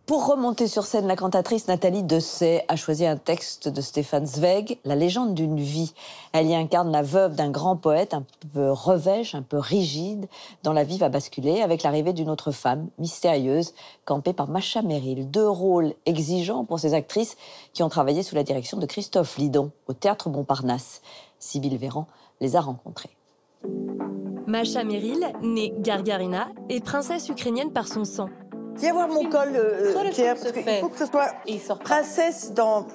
Pour remonter sur scène, la cantatrice Nathalie Dessay a choisi un texte de Stefan Zweig, La légende d'une vie. Elle y incarne la veuve d'un grand poète, un peu revêche, un peu rigide, dont la vie va basculer avec l'arrivée d'une autre femme, mystérieuse, campée par Masha Merrill. 2 rôles exigeants pour ces actrices qui ont travaillé sous la direction de Christophe Lidon au Théâtre Montparnasse. Sibylle Véran les a rencontrés. Masha Merrill, née Gargarina, est princesse ukrainienne par son sang. Viens voir mon col, Pierre, parce qu'il faut que ce soit princesse dans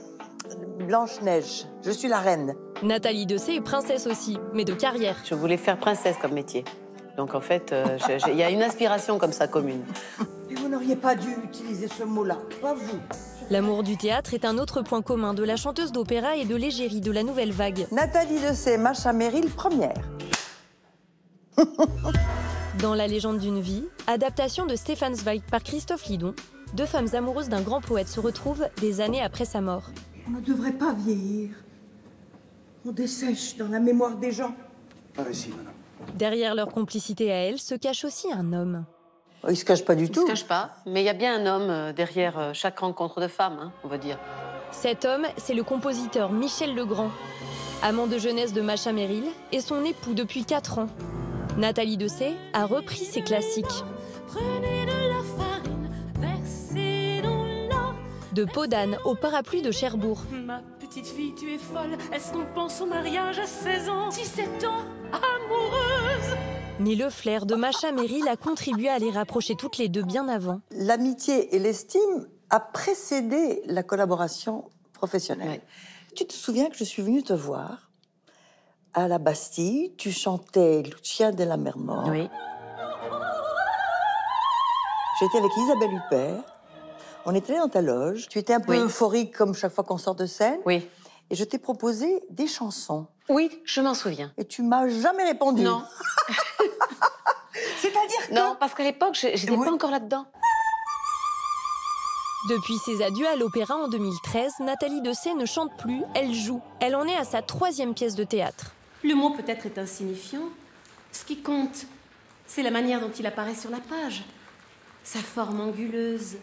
Blanche-Neige. Je suis la reine. Nathalie Dessay est princesse aussi, mais de carrière. Je voulais faire princesse comme métier. Donc en fait, il y a une inspiration comme ça commune. Mais vous n'auriez pas dû utiliser ce mot-là, pas vous. L'amour du théâtre est un autre point commun de la chanteuse d'opéra et de l'égérie de la nouvelle vague. Nathalie Dessay, Masha Merrill, première. Dans La légende d'une vie, adaptation de Stefan Zweig par Christophe Lidon, 2 femmes amoureuses d'un grand poète se retrouvent des années après sa mort. On ne devrait pas vieillir. On dessèche dans la mémoire des gens. Par ici, madame. Derrière leur complicité à elle se cache aussi un homme. Il se cache pas du tout. Il ne se cache pas, mais il y a bien un homme derrière chaque rencontre de femme, hein, on va dire. Cet homme, c'est le compositeur Michel Legrand, amant de jeunesse de Masha Merrill et son époux depuis 4 ans. Nathalie Dessay a repris ses classiques. De Peau d'âne au parapluie de Cherbourg. Ma petite fille, tu es folle. Est-ce qu'on pense au mariage à 16 ans, 17 ans, amoureuse? Mais le flair de Masha Merrill a contribué à les rapprocher toutes les deux bien avant. L'amitié et l'estime a précédé la collaboration professionnelle. Ouais. Tu te souviens que je suis venue te voir à la Bastille, tu chantais Lucia della Mermor. Oui. J'étais avec Isabelle Huppert. On était dans ta loge. Tu étais un peu euphorique comme chaque fois qu'on sort de scène. Oui. Et je t'ai proposé des chansons. Oui, je m'en souviens. Et tu m'as jamais répondu. Non. C'est-à-dire que... Non, parce qu'à l'époque, j'étais pas encore là-dedans. Depuis ses adieux à l'opéra en 2013, Nathalie Dessay ne chante plus, elle joue. Elle en est à sa 3e pièce de théâtre. Le mot peut-être est insignifiant. Ce qui compte, c'est la manière dont il apparaît sur la page. Sa forme anguleuse,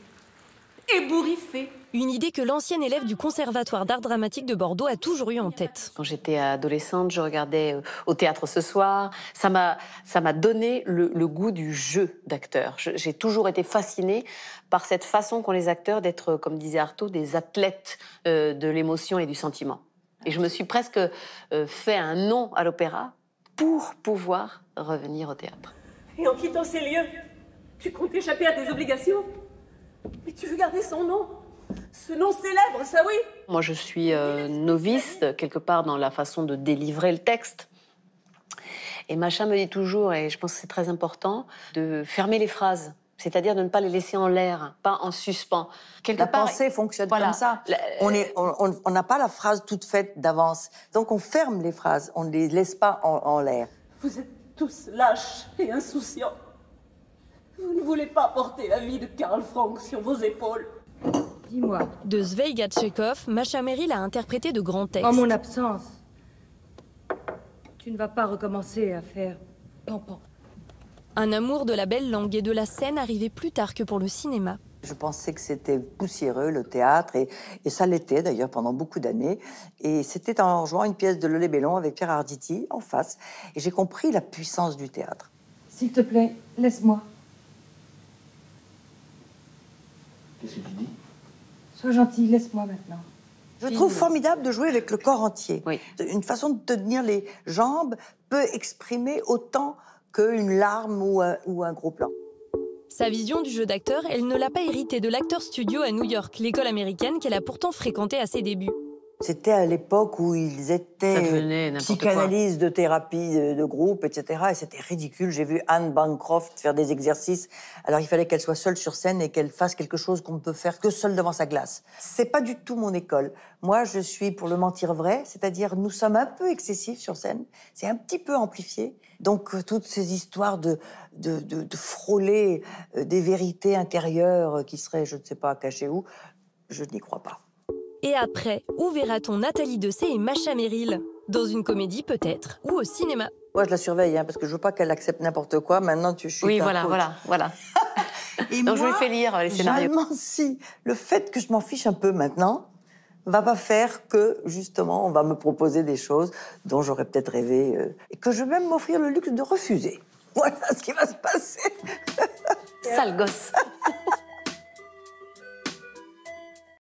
ébouriffée. Une idée que l'ancienne élève du Conservatoire d'art dramatique de Bordeaux a toujours eu en tête. Quand j'étais adolescente, je regardais au théâtre ce soir. Ça m'a donné le goût du jeu d'acteur. J'ai toujours été fascinée par cette façon qu'ont les acteurs d'être, comme disait Artaud, des athlètes de l'émotion et du sentiment. Et je me suis presque fait un nom à l'opéra pour pouvoir revenir au théâtre. Et en quittant ces lieux, tu comptes échapper à tes obligations? Mais tu veux garder son nom? Ce nom célèbre, ça oui. Moi, je suis novice, quelque part, dans la façon de délivrer le texte. Et Masha me dit toujours, et je pense que c'est très important, de fermer les phrases. C'est-à-dire de ne pas les laisser en l'air, pas en suspens. La pensée fonctionne comme ça. On n'a pas la phrase toute faite d'avance. Donc on ferme les phrases, on ne les laisse pas en l'air. Vous êtes tous lâches et insouciants. Vous ne voulez pas porter la vie de Karl Frank sur vos épaules. Dis-moi. De Zweig à Tchekhov, Masha Merrill a interprété de grands textes. En mon absence, tu ne vas pas recommencer à faire pan-pan. Un amour de la belle langue et de la scène arrivé plus tard que pour le cinéma. Je pensais que c'était poussiéreux, le théâtre, et ça l'était d'ailleurs pendant beaucoup d'années. Et c'était en jouant une pièce de Lolé Bellon avec Pierre Arditi en face. Et j'ai compris la puissance du théâtre. S'il te plaît, laisse-moi. Qu'est-ce que tu dis? Sois gentil, laisse-moi maintenant. Je trouve formidable de jouer avec le corps entier. Oui. Une façon de tenir les jambes peut exprimer autant qu'une larme ou un gros plan. Sa vision du jeu d'acteur, elle ne l'a pas héritée de l'acteur studio à New York, l'école américaine qu'elle a pourtant fréquentée à ses débuts. C'était à l'époque où ils étaient psychanalystes de thérapie de groupe, etc. Et c'était ridicule. J'ai vu Anne Bancroft faire des exercices. Alors il fallait qu'elle soit seule sur scène et qu'elle fasse quelque chose qu'on ne peut faire que seule devant sa glace. C'est pas du tout mon école. Moi, je suis pour le mentir vrai, c'est-à-dire nous sommes un peu excessifs sur scène. C'est un petit peu amplifié. Donc toutes ces histoires de frôler des vérités intérieures qui seraient, je ne sais pas, cachées où, je n'y crois pas. Et après, où verra-t-on Nathalie Dessay et Masha Merrill? Dans une comédie peut-être, ou au cinéma. Moi, je la surveille, parce que je veux pas qu'elle accepte n'importe quoi. Maintenant, je suis Oui, voilà. Et donc moi, je lui fais lire les scénarios. Si le fait que je m'en fiche un peu maintenant va pas faire que, justement, on va me proposer des choses dont j'aurais peut-être rêvé et que je vais même m'offrir le luxe de refuser. Voilà ce qui va se passer. Sale gosse.